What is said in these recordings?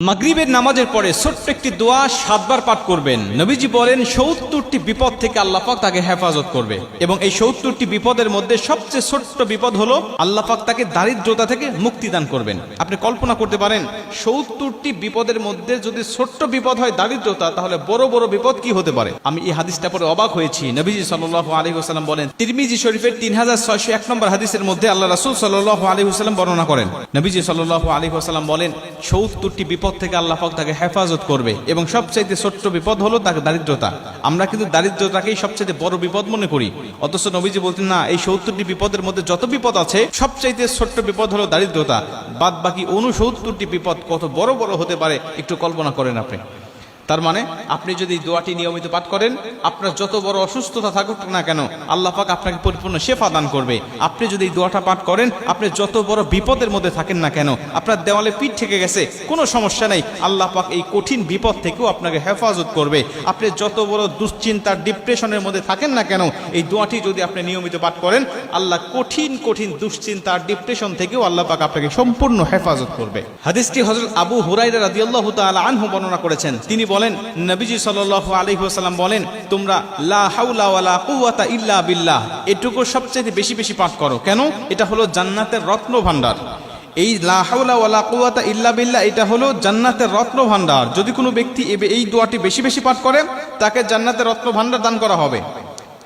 মাগরিবের নামাজের পরে ছোট্ট একটি দোয়া 7 বার পাঠ করবেন। নবীজি বলেন 70টি বিপদ থেকে আল্লাহ পাক তাকে হেফাজত করবে, এবং এই 70টি বিপদের মধ্যে সবচেয়ে ছোট্ট বিপদ হলো আল্লাহ পাক তাকে দারিদ্রতা থেকে মুক্তি দান করবেন। আপনি কল্পনা করতে পারেন 70টি বিপদের মধ্যে যদি ছোট্ট বিপদ হয় দারিদ্রতা, তাহলে বড় বড় বিপদ কি হতে পারে। আমি এই হাদিসটা পড়ে অবাক হয়েছি। নবীজি সাল্লাল্লাহু আলাইহি ওয়াসাল্লাম বলেন, তিরমিজি শরীফের 3601 নম্বর হাদিসের মধ্যে আল্লাহ রাসূল সাল্লাল্লাহু আলাইহি ওয়াসাল্লাম বর্ণনা করেন, নবীজি সাল্লাল্লাহু আলাইহি ওয়াসাল্লাম বলেন 70টি বিপদ থেকে আল্লাহ পাক তাকে হেফাজত করবে, এবং সবচাইতে ছোট্ট বিপদ হলো তাকে দারিদ্রতা। আমরা কিন্তু দারিদ্রতাকেই সবচেয়ে বড় বিপদ মনে করি, অথচ নবীজি বলতেন না, এই 70টি বিপদের মধ্যে যত বিপদ আছে সবচাইতে ছোট্ট বিপদ হলো দারিদ্রতা। বাদ বাকি 69টি বিপদ কত বড় বড় হতে পারে একটু কল্পনা করেন আপনি। তার মানে আপনি যদি দোয়াটি নিয়মিত পাঠ করেন, আপনার যত বড় অসুস্থতা থাকুক না কেন আল্লাহ পাক আপনাকে পরিপূর্ণ শেফা দান করবে। আপনি যদি এই দোয়াটা পাঠ করেন, আপনি যত বড় বিপদের মধ্যে থাকেন না কেন, আপনার দেওয়ালে পিঠ থেকে গেছে কোনো সমস্যা নেই, আল্লাহ পাক এই কঠিন বিপদ থেকেও আপনাকে হেফাজত করবে। আপনি যত বড় দুশ্চিন্তার ডিপ্রেশনের মধ্যে থাকেন না কেন, এই দোয়াটি যদি আপনি নিয়মিত পাঠ করেন, আল্লাহ কঠিন কঠিন দুশ্চিন্তার ডিপ্রেশন থেকেও আল্লাহ পাক আপনাকে সম্পূর্ণ হেফাজত করবে। হাদিসটি হযরত আবু হুরায়রা রাদিয়াল্লাহু তাআলা আনহু বর্ণনা করেছেন। তিনি বলেন, নবীজি সাল্লাল্লাহু আলাইহি ওয়াসাল্লাম বলেন, তোমরা লা হাওলা ওয়ালা কুওয়াতা ইল্লা বিল্লাহ এটুকু সবচেয়ে বেশি বেশি পাঠ করো। কেন? এটা হলো জান্নাতের রত্ন ভান্ডার। এই লা হাওলা ওয়ালা কুওয়াতা ইল্লা বিল্লাহ এটা হলো জান্নাতের রত্ন ভান্ডার। যদি কোনো ব্যক্তি এই দোয়াটি বেশি বেশি পাঠ করে, তাকে জান্নাতের রত্ন ভান্ডার দান করা হবে।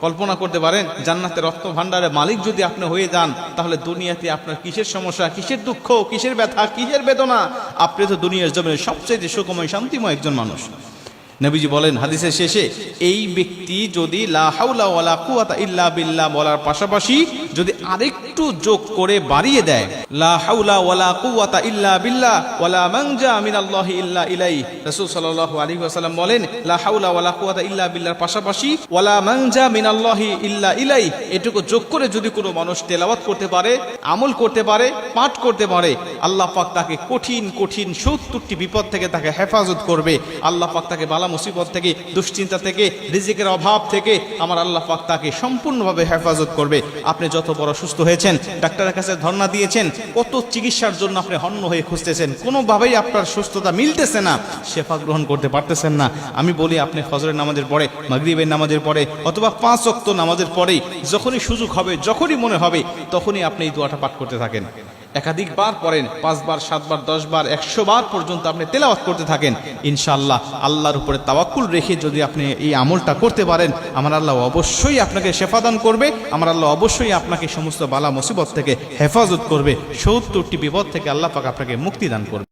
কল্পনা করতে পারেন, জান্নাতের রত্ন ভান্ডারের মালিক যদি আপনি হয়ে যান, তাহলে দুনিয়াতে আপনার কিসের সমস্যা, কিসের দুঃখ, কিসের ব্যথা, কিসের বেদনা, আপনি তো দুনিয়ার জমিনে সবচেয়ে সুখময় শান্তিময় একজন মানুষ। নবীজি বলেন হাদিসের শেষে, এই ব্যক্তি যদি লা হাওলা ওয়ালা কুওয়াতা ইল্লা বিল্লাহ বলার পাশাপাশি যদি আরেকটু যোগ করে বাড়িয়ে দেয়, লা হাওলা ওয়ালা কুওয়াতা ইল্লা বিল্লাহ ওয়ালা মানজা মিনাল্লাহি ইল্লা ইলাইহি, রাসূল সাল্লাল্লাহু আলাইহি ওয়াসাল্লাম বলেন লা হাওলা ওয়ালা কুওয়াতা ইল্লা বিল্লাহর পাশাপাশি ওয়ালা মানজা মিনাল্লাহি ইল্লা ইলাইহি এটুকু যোগ করে যদি কোনো মানুষ তেলাওয়াত করতে পারে, আমল করতে পারে, পাঠ করতে পারে, আল্লাহ পাক তাকে কঠিন কঠিন 70টি বিপদ থেকে তাকে হেফাজত করবে। আল্লাহ পাক তাকে মুসিবত থেকে, দুশ্চিন্তা থেকে, রিজিকের অভাব থেকে আমার আল্লাহ পাক তাকে সম্পূর্ণভাবে হেফাজত করবে। আপনি যত বড় সুস্থ হয়েছেন, ডাক্তারের কাছে ধর্ণা দিয়েছেন, কত চিকিৎসার জন্য আপনি হন্য হয়ে খুঁজতেছেন, কোনোভাবেই আপনার সুস্থতা মিলতেছে না, শেফা গ্রহণ করতে পারতেছেন না। আমি বলি, আপনি ফজরের নামাজের পরে, মাগরিবের নামাজের পরে, অথবা 5 ওয়াক্ত নামাজের পরেই যখনই সুযোগ হবে, যখনই মনে হবে, তখনই আপনি এই দোয়াটা পাঠ করতে থাকেন। একাধিকবার পড়েন, 5 বার, 7 বার, 10 বার, 100 বার পর্যন্ত আপনি তেলাওয়াত করতে থাকেন। ইনশাআল্লাহ আল্লাহর উপরে তাওয়াক্কুল রেখে যদি আপনি এই আমলটা করতে পারেন, আমার আল্লাহ অবশ্যই আপনাকে শেফা দান করবে। আমার আল্লাহ অবশ্যই আপনাকে সমস্ত বালা মুসিবত থেকে হেফাজত করবে। 70টি বিপদ থেকে আল্লাহ পাক আপনাকে মুক্তি দান করবে।